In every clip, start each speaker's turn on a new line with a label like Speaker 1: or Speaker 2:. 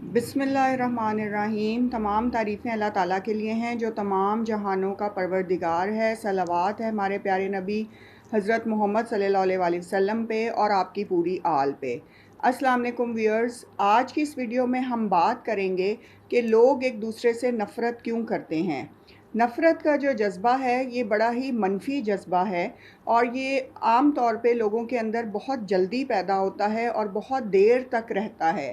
Speaker 1: बिस्मिल्लाहिर्रहमानिर्रहीम। तमाम तारीफ़ें अल्लाह ताला के लिए हैं जो तमाम जहानों का परवरदिगार है। सलावत है हमारे प्यारे नबी हज़रत मोहम्मद सल्लल्लाहु अलैहि वसल्लम पे और आपकी पूरी आल पे। अस्सलाम वालेकुम व्यूअर्स, आज की इस वीडियो में हम बात करेंगे कि लोग एक दूसरे से नफ़रत क्यों करते हैं। नफ़रत का जो जज़्बा है ये बड़ा ही मनफी जज़्बा है और ये आम तौर पे लोगों के अंदर बहुत जल्दी पैदा होता है और बहुत देर तक रहता है।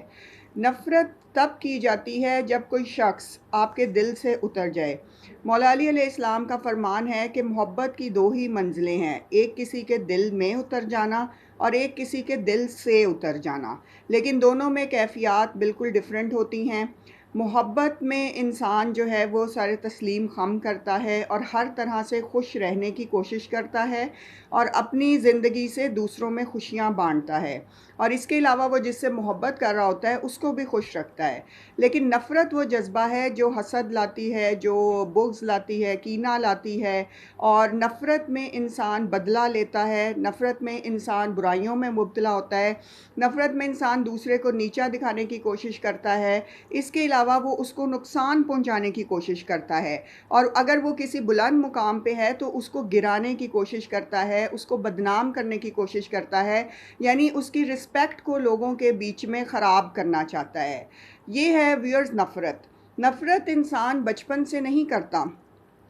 Speaker 1: नफ़रत तब की जाती है जब कोई शख्स आपके दिल से उतर जाए। मौला अली अलैहिस्सलाम का फरमान है कि मोहब्बत की दो ही मंजिलें हैं, एक किसी के दिल में उतर जाना और एक किसी के दिल से उतर जाना, लेकिन दोनों में कैफ़ियत बिल्कुल डिफरेंट होती हैं। मोहब्बत में इंसान जो है वो सारे तस्लीम ख़म करता है और हर तरह से खुश रहने की कोशिश करता है और अपनी ज़िंदगी से दूसरों में खुशियाँ बांटता है और इसके अलावा वो जिससे मोहब्बत कर रहा होता है उसको भी खुश रखता है। लेकिन नफ़रत वो जज़्बा है जो हसद लाती है, जो बुग़्ज़ लाती है, कीना लाती है और नफ़रत में इंसान बदला लेता है, नफ़रत में इंसान बुराइयों में मुब्तला होता है, नफ़रत में इंसान दूसरे को नीचा दिखाने की कोशिश करता है। इसके अलावा वो उसको नुकसान पहुंचाने की कोशिश करता है और अगर वो किसी बुलंद मुकाम पे है तो उसको गिराने की कोशिश करता है, उसको बदनाम करने की कोशिश करता है, यानी उसकी रिस्पेक्ट को लोगों के बीच में ख़राब करना चाहता है। ये है व्यूअर्स नफ़रत। नफ़रत इंसान बचपन से नहीं करता,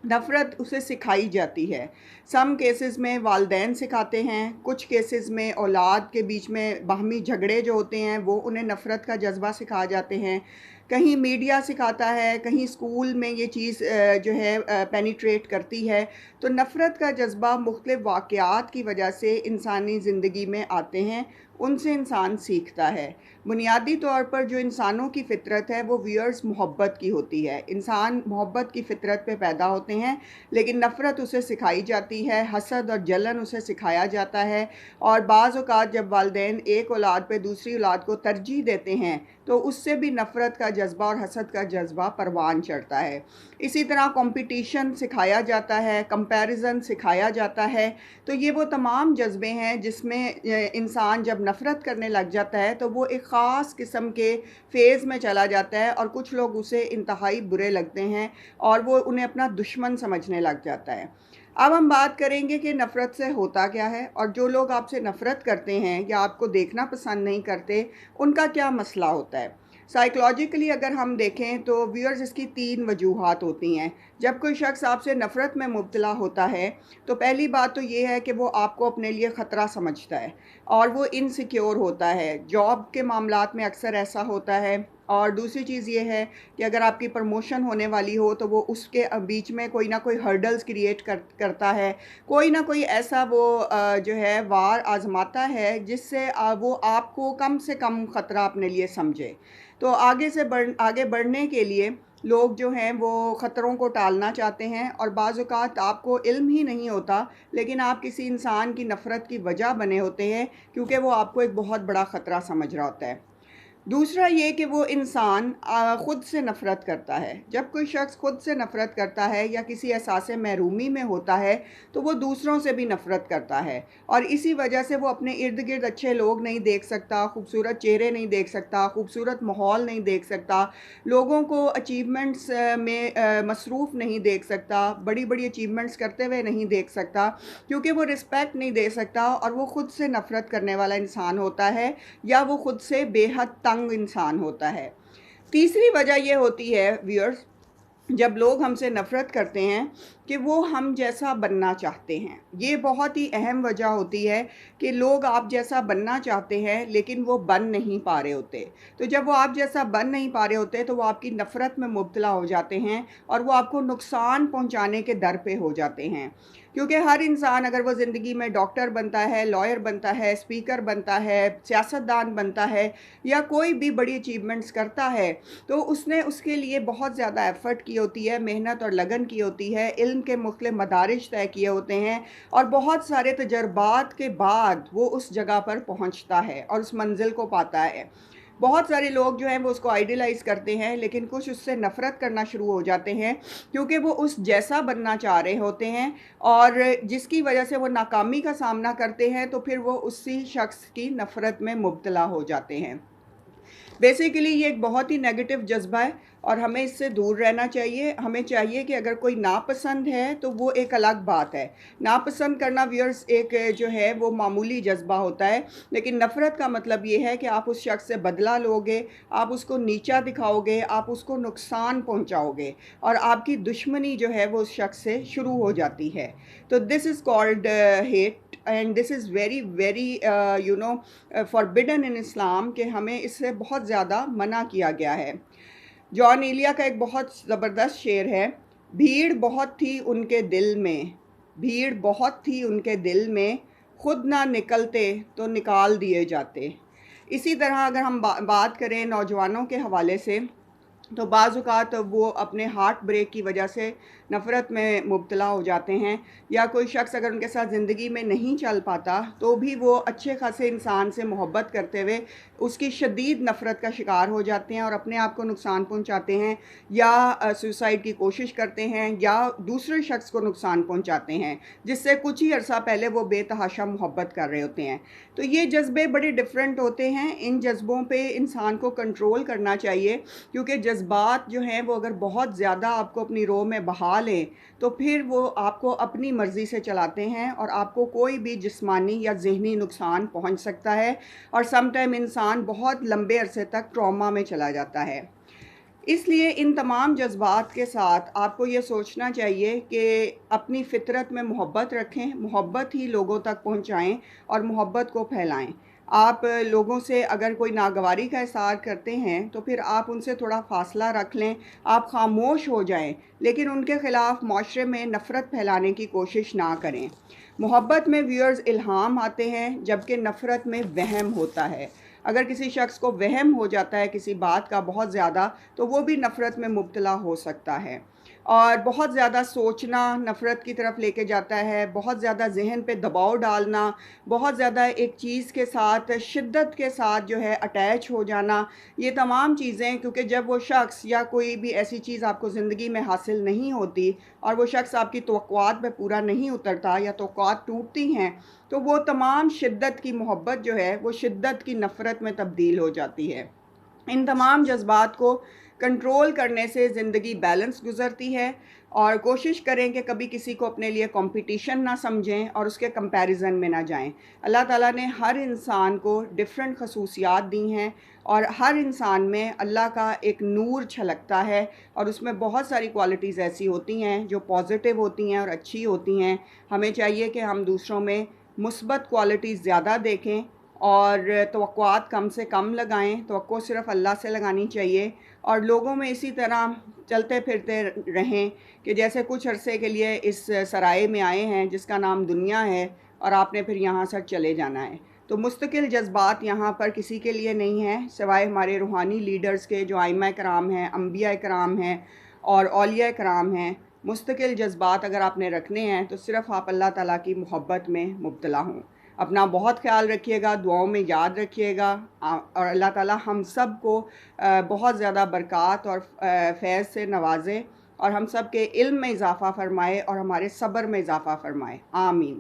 Speaker 1: नफ़रत उसे सिखाई जाती है। सम केसेस में वालिदैन सिखाते हैं, कुछ केसेस में औलाद के बीच में बाहमी झगड़े जो होते हैं वो उन्हें नफ़रत का जज्बा सिखा जाते हैं। कहीं मीडिया सिखाता है, कहीं स्कूल में ये चीज़ जो है पेनिट्रेट करती है। तो नफ़रत का जज्बा मुख्तलिफ़ वाक़यात की वजह से इंसानी ज़िंदगी में आते हैं, उनसे इंसान सीखता है। बुनियादी तौर पर जो इंसानों की फ़ितरत है वो व्यूअर्स मोहब्बत की होती है। इंसान मोहब्बत की फ़ितरत पे पैदा होते हैं, लेकिन नफ़रत उसे सिखाई जाती है, हसद और जलन उसे सिखाया जाता है और बाज़ औक़ात जब वालिदैन एक औलाद पे दूसरी औलाद को तरजीह देते हैं तो उससे भी नफ़रत का जज्बा और हसद का जज्बा परवान चढ़ता है। इसी तरह कंपटीशन सिखाया जाता है, कंपैरिज़न सिखाया जाता है। तो ये वो तमाम जज्बे हैं जिसमें इंसान जब नफ़रत करने लग जाता है तो वो एक ख़ास किस्म के फ़ेज़ में चला जाता है और कुछ लोग उसे इंतहाई बुरे लगते हैं और वो उन्हें अपना दुश्मन समझने लग जाता है। अब हम बात करेंगे कि नफ़रत से होता क्या है और जो लोग आपसे नफ़रत करते हैं या आपको देखना पसंद नहीं करते, उनका क्या मसला होता है। साइकोलॉजिकली अगर हम देखें तो व्यूअर्स इसकी 3 वजूहात होती हैं। जब कोई शख्स आपसे नफ़रत में मुब्तला होता है तो पहली बात तो ये है कि वो आपको अपने लिए ख़तरा समझता है और वो इनसिक्योर होता है। जॉब के मामलात में अक्सर ऐसा होता है और दूसरी चीज़ ये है कि अगर आपकी प्रमोशन होने वाली हो तो वो उसके बीच में कोई ना कोई हर्डल्स क्रिएट करता है, कोई ना कोई ऐसा वो जो है वार आज़माता है जिससे वो आपको कम से कम ख़तरा अपने लिए समझे। तो आगे बढ़ने के लिए लोग जो हैं वो ख़तरों को टालना चाहते हैं और बाज़ औक़ात आपको इल्म ही नहीं होता, लेकिन आप किसी इंसान की नफ़रत की वजह बने होते हैं क्योंकि वो आपको एक बहुत बड़ा ख़तरा समझ रहा होता है। दूसरा ये कि वो इंसान ख़ुद से नफ़रत करता है। जब कोई शख्स ख़ुद से नफ़रत करता है या किसी एहसास महरूमी में होता है तो वो दूसरों से भी नफ़रत करता है और इसी वजह से वो अपने इर्द-गिर्द अच्छे लोग नहीं देख सकता, खूबसूरत चेहरे नहीं देख सकता, खूबसूरत माहौल नहीं देख सकता, लोगों को अचीवमेंट्स में मसरूफ़ नहीं देख सकता, बड़ी-बड़ी अचीवमेंट्स करते हुए नहीं देख सकता, क्योंकि वो रिस्पेक्ट नहीं दे सकता और वो ख़ुद से नफ़रत करने वाला इंसान होता है या वो खुद से बेहद तंग इंसान होता है। तीसरी वजह ये होती है व्यूअर्स, जब लोग हमसे नफ़रत करते हैं कि वो हम जैसा बनना चाहते हैं। ये बहुत ही अहम वजह होती है कि लोग आप जैसा बनना चाहते हैं लेकिन वो बन नहीं पा रहे होते। तो जब वो आप जैसा बन नहीं पा रहे होते तो वो आपकी नफ़रत में मुब्तला हो जाते हैं और वो आपको नुकसान पहुंचाने के दर पे हो जाते हैं। क्योंकि हर इंसान अगर वो ज़िंदगी में डॉक्टर बनता है, लॉयर बनता है, स्पीकर बनता है, सियासतदान बनता है या कोई भी बड़ी अचीवमेंट्स करता है, तो उसने उसके लिए बहुत ज़्यादा एफ़र्ट की होती है, मेहनत और लगन की होती है, इल्म के मुख्तलिफ़ मदारिज तय किए होते हैं और बहुत सारे तजर्बात के बाद वो उस जगह पर पहुँचता है और उस मंज़िल को पाता है। बहुत सारे लोग जो हैं वो उसको आइडियलाइज़ करते हैं, लेकिन कुछ उससे नफ़रत करना शुरू हो जाते हैं क्योंकि वो उस जैसा बनना चाह रहे होते हैं और जिसकी वजह से वो नाकामी का सामना करते हैं तो फिर वो उसी शख्स की नफ़रत में मुब्तला हो जाते हैं। بیسیکلی یہ ایک بہت ہی نیگیٹو جذبہ ہے اور ہمیں اس سے دور رہنا چاہیے. ہمیں چاہیے کہ اگر کوئی ناپسند ہے تو وہ ایک الگ بات ہے. ناپسند کرنا ویورز ایک جو ہے وہ معمولی جذبہ ہوتا ہے، لیکن نفرت کا مطلب یہ ہے کہ آپ اس شخص سے بدلہ لو گے، آپ اس کو نیچا دکھاؤ گے، آپ اس کو نقصان پہنچاؤ گے اور آپ کی دشمنی جو ہے وہ اس شخص سے شروع ہو جاتی ہے. تو this is called hate and this is very very forbidden in Islam, کہ ہمیں اس سے بہت زیادہ منع کیا گیا ہے. جان ایلیا کا ایک بہت زبردست شعر ہے: بھیڑ بہت تھی ان کے دل میں، بھیڑ بہت تھی ان کے دل میں، خود نہ نکلتے تو نکال دیے جاتے. اسی طرح اگر ہم بات کریں نوجوانوں کے حوالے سے، تو بعض اوقات وہ اپنے ہارٹ بریک کی وجہ سے نفرت میں مبتلا ہو جاتے ہیں، یا کوئی شخص اگر ان کے ساتھ زندگی میں نہیں چل پاتا تو بھی وہ اچھے خاصے انسان سے محبت کرتے ہوئے اس کی شدید نفرت کا شکار ہو جاتے ہیں اور اپنے آپ کو نقصان پہنچاتے ہیں، یا سوسائڈ کی کوشش کرتے ہیں، یا دوسرے شخص کو نقصان پہنچاتے ہیں جس سے کچھ ہی عرصہ پہلے وہ بے تحاشا محبت کر رہے ہوتے ہیں. تو یہ جذبے بڑے ڈفرینٹ ہوتے ہیں. ان جذبوں پہ انسان کو کنٹرول کرنا چاہیے، کیونکہ جذبات جو ہیں وہ اگر بہت زیادہ آپ کو اپنی روح میں بہا لیں تو پھر وہ آپ کو اپنی مرضی سے چلاتے ہیں اور آپ کو کوئی بھی جسمانی یا ذہنی نقصان پہنچ سکتا ہے، اور سم ٹائم انسان بہت لمبے عرصے تک ٹراما میں چلا جاتا ہے. اس لیے ان تمام جذبات کے ساتھ آپ کو یہ سوچنا چاہیے کہ اپنی فطرت میں محبت رکھیں، محبت ہی لوگوں تک پہنچائیں اور محبت کو پھیلائیں. آپ لوگوں سے اگر کوئی ناگواری کا اظہار کرتے ہیں تو پھر آپ ان سے تھوڑا فاصلہ رکھ لیں، آپ خاموش ہو جائیں، لیکن ان کے خلاف معاشرے میں نفرت پھیلانے کی کوشش نہ کریں. محبت میں ویورز الہام آتے ہیں، جبکہ نفرت میں وہم ہوتا ہے. اگر کسی شخص کو وہم ہو جاتا ہے کسی بات کا بہت زیادہ، تو وہ بھی نفرت میں مبتلا ہو سکتا ہے. اور بہت زیادہ سوچنا نفرت کی طرف لے کے جاتا ہے، بہت زیادہ ذہن پہ دباؤ ڈالنا، بہت زیادہ ایک چیز کے ساتھ شدت کے ساتھ جو ہے اٹیچ ہو جانا، یہ تمام چیزیں، کیونکہ جب وہ شخص یا کوئی بھی ایسی چیز آپ کو زندگی میں حاصل نہیں ہوتی اور وہ شخص آپ کی توقعات پہ پورا نہیں اترتا یا توقعات ٹوٹتی ہیں، تو وہ تمام شدت کی محبت جو ہے وہ شدت کی نفرت میں تبدیل ہو جاتی ہے. ان تمام جذبات کو کنٹرول کرنے سے زندگی بیلنس گزرتی ہے، اور کوشش کریں کہ کبھی کسی کو اپنے لیے کمپٹیشن نہ سمجھیں اور اس کے کمپیریزن میں نہ جائیں. اللہ تعالیٰ نے ہر انسان کو ڈفرینٹ خصوصیات دی ہیں، اور ہر انسان میں اللہ کا ایک نور چھلکتا ہے، اور اس میں بہت ساری کوالٹیز ایسی ہوتی ہیں جو پازیٹیو ہوتی ہیں اور اچھی ہوتی ہیں. ہمیں چاہیے کہ ہم دوسروں میں مثبت کوالٹیز زیادہ دیکھیں اور توقعات کم سے کم لگائیں. توقع صرف اللہ سے لگانی چاہیے، اور لوگوں میں اسی طرح چلتے پھرتے رہیں کہ جیسے کچھ عرصے کے لیے اس سرائے میں آئے ہیں جس کا نام دنیا ہے، اور آپ نے پھر یہاں سے چلے جانا ہے. تو مستقل جذبات یہاں پر کسی کے لیے نہیں ہیں سوائے ہمارے روحانی لیڈرز کے، جو ائمہ کرام ہیں، انبیاء کرام ہیں اور اولیاء کرام ہیں. مستقل جذبات اگر آپ نے رکھنے ہیں تو صرف آپ اللہ تعالیٰ کی محبت میں مبتلا ہوں. اپنا بہت خیال رکھیے گا، دعاؤں میں یاد رکھیے گا، اور اللہ تعالیٰ ہم سب کو بہت زیادہ برکات اور فیض سے نوازے، اور ہم سب کے علم میں اضافہ فرمائے اور ہمارے صبر میں اضافہ فرمائے. آمین.